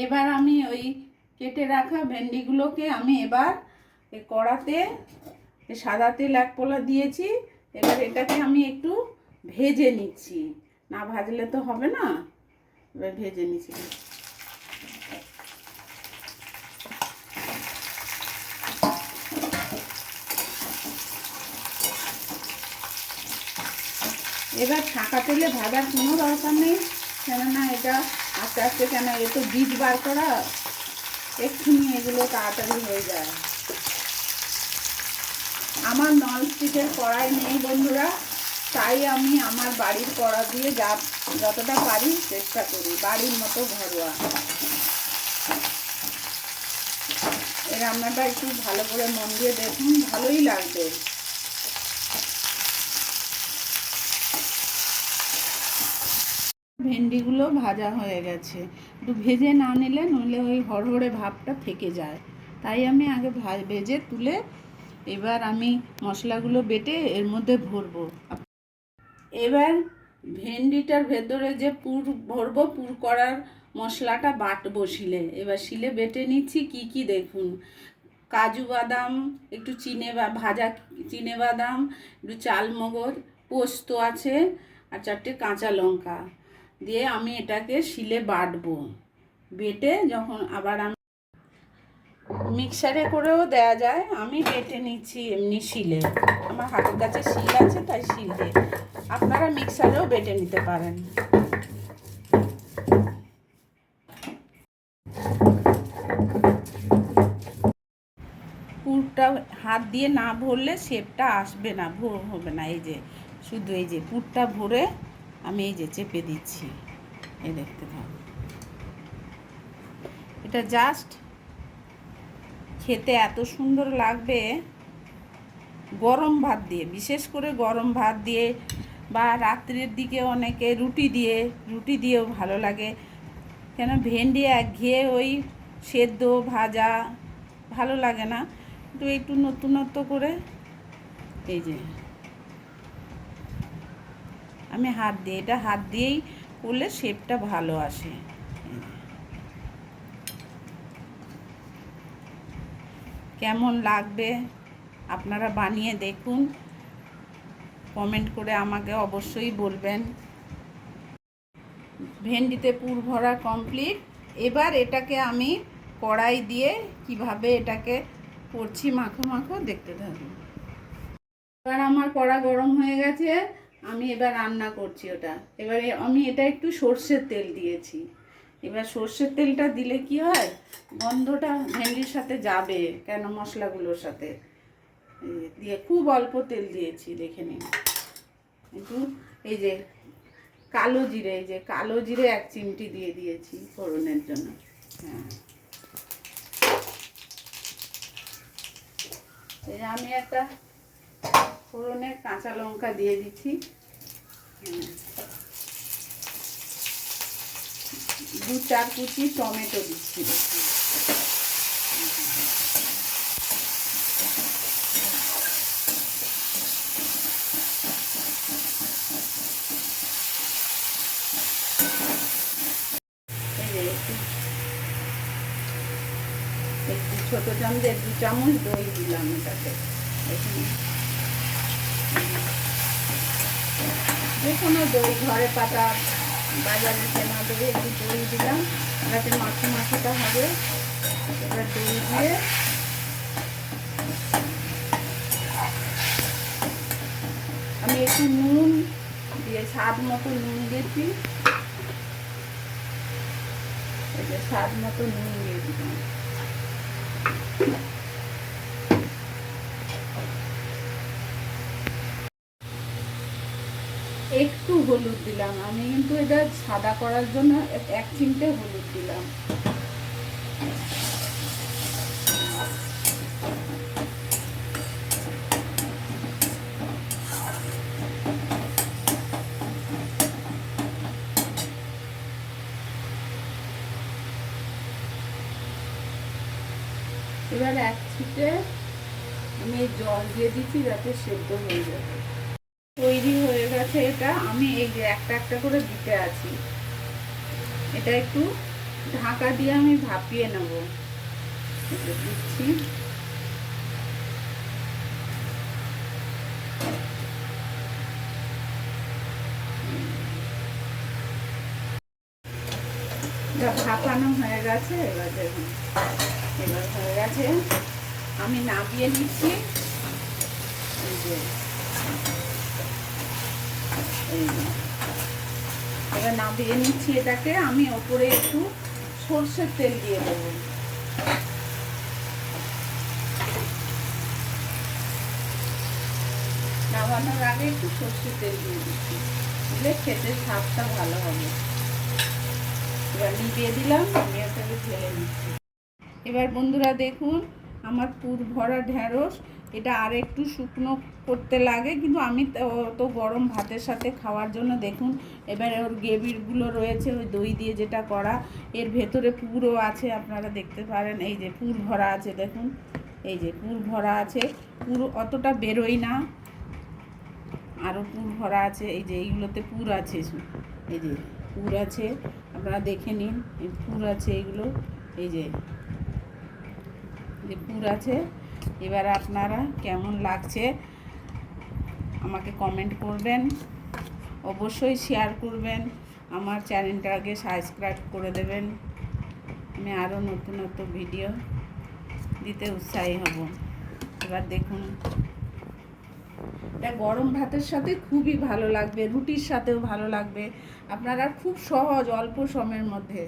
এবার আমি ওই কেটে রাখা ভেন্ডিগুলোকে আমি এবার কড়াতে সাদা তেল 1 পোলা দিয়েছি। এবার এটাকে আমি একটু ভেজে নিচ্ছি, না ভাজলে তো হবে না। এবার ভেজে নিচ্ছি। এবার ছাঁকা তেলে ভাজার কোনো দরকার নেই, কেননা এটা আস্তে আস্তে, কেন এ তো বীজ বার করা, এক্ষুনি এগুলো তাড়াতাড়ি হয়ে যায়। আমার ননস্টিকের কড়াই নেই বন্ধুরা, তাই আমি আমার বাড়ির কড়া দিয়ে যতটা পারি চেষ্টা করি, বাড়ির মতো ঘরোয়া। এই রান্নাটা একটু ভালো করে মন দিয়ে দেখুন, ভালোই লাগবে। ভেন্ডিগুলো ভাজা হয়ে গেছে, একটু ভেজে না নিলে নইলে ওই হড়হড়ে ভাবটা থেকে যায়, তাই আমি আগে ভেজে তুলে এবার আমি মশলাগুলো বেটে এর মধ্যে ভরবো। এবার ভেন্ডিটার ভেতরে যে পুর ভরবো, পুর করার মশলাটা বাটবো শিলে। এবার শিলে বেটে নিচ্ছি কি কি দেখুন, কাজু বাদাম, একটু ভাজা চিনে বাদাম, একটু চালমগজ, পোস্ত আছে, আর 4টে কাঁচা লঙ্কা দিয়ে আমি এটাকে শিলে বাটবো। বেটে যখন আবার আমি মিক্সারে করেও দেয়া যায়, আমি বেটে নিচ্ছি এমনি শিলে। আমার হাতের কাছে শিল আছে তাই শিল দিয়ে, আপনারা মিক্সারেও বেটে নিতে পারেন। পুরটা হাত দিয়ে না ভরলে শেপটা আসবে না, হবে না। এই যে শুধু এই যে পুরটা ভরে আমি এই যে চেপে দিচ্ছি, এই দেখতে পাবো। এটা জাস্ট খেতে এত সুন্দর লাগবে গরম ভাত দিয়ে, বিশেষ করে গরম ভাত দিয়ে, বা রাত্রের দিকে অনেকে রুটি দিয়েও ভালো লাগে। কেন ভেন্ডি একঘেয়ে ওই সেদ্ধ ভাজা ভালো লাগে না, একটু নতুনত্ব করে এই যে আমি এটা হাত দিয়েই করলে শেপটা ভালো আসে। কেমন লাগবে আপনারা বানিয়ে দেখুন, কমেন্ট করে আমাকে অবশ্যই বলবেন। ভেন্ডিতে পুর ভরা কমপ্লিট। এবার এটাকে আমি কড়াই দিয়ে কিভাবে এটাকে করছি মাখো মাখো দেখতে থাকুন। এবার আমার কড়া গরম হয়ে গেছে, আমি এবার রান্না করছি ওটা। এবারে আমি এটা একটু সর্ষের তেল দিয়েছি। এবার সর্ষের তেলটা দিলে কি হয়, গন্ধটা ভেন্ডির সাথে যাবে, কেন মশলাগুলোর সাথে দিয়ে খুব অল্প তেল দিয়েছি, দেখে নিন। একটু এই যে কালো জিরে, এই যে কালো জিরে 1 চিমটি দিয়ে দিয়েছি ফোড়নের জন্য। হ্যাঁ, এই যে আমি একটা ফোড়নে কাঁচা লঙ্কা দিয়ে দিচ্ছি। 2-4 কুচি টমেটো দিচ্ছি। একটু ছোট চামচে 2 চামচ দই দিলাম এটাতে। যে কোনো দই, ঘরে পাতা, বাজারে কেনা দই, একটু দই দিলাম, যাতে মাখো মাখোটা হবে। এবার দই দিয়ে আমি একটু নুন দিয়ে স্বাদ মতো নুন দিয়েছি। এই যে স্বাদ মতো নুন দিয়ে দিলাম। একটু হলুদ দিলাম, আমি কিন্তু এটা সাদা করার জন্য 1 চিমটে হলুদ দিলাম। এবার 1 ছিটে আমি জল দিয়ে দিচ্ছি যাতে সেদ্ধ হয়ে যাবে। তৈরি হয়ে গেছে এটা। আমি এই যে একটা একটা করে দিতে আছি, এটা একটু ঢাকা দিয়ে আমি ভাপিয়ে নেব। দিচ্ছি। ভাপানো হয়ে গেছে, এবার দেখুন, এবার হয়ে গেছে, আমি নামিয়ে নিচ্ছি। এই যে এবার নামিয়ে নিচ্ছি এটাকে। আমি ওপরে একটু সর্ষের তেল দিয়ে দেবো। নামানোর আগে একটু সর্ষের তেল দিয়ে দিচ্ছি, দিলে খেতে স্বাদটা ভালো হবে। এবার নিভিয়ে দিলাম, আমি ওটাকে ঢেলে নিচ্ছি। এবার বন্ধুরা দেখুন, আমার পুর ভরা ঢেঁড়স, এটা আর একটু শুকনো করতে লাগে, কিন্তু আমি তো গরম ভাতের সাথে খাওয়ার জন্য দেখুন। এবার ওর গ্রেভিগুলো রয়েছে ওই দই দিয়ে যেটা করা, এর ভেতরে পুরও আছে, আপনারা দেখতে পারেন। এই যে পুর ভরা আছে, দেখুন, এই যে পুর ভরা আছে। পুর অতটা বেরোয় না, আরও পুর ভরা আছে। এই যে এইগুলোতে পুর আছে, এই যে পুর আছে, আপনারা দেখে নিন, এই পুর আছে এইগুলো, এই যে পুর আছে। এবার আপনারা কেমন লাগছে আমাকে কমেন্ট করবেন, অবশ্যই শেয়ার করবেন, আমার চ্যানেলটাকে সাবস্ক্রাইব করে দেবেন। আমি আরও নতুন নতুন ভিডিও দিতে উৎসাহী হব। এবার দেখুন, এটা গরম ভাতের সাথে খুবই ভালো লাগবে, রুটির সাথেও ভালো লাগবে। আপনারা খুব সহজ, অল্প সময়ের মধ্যে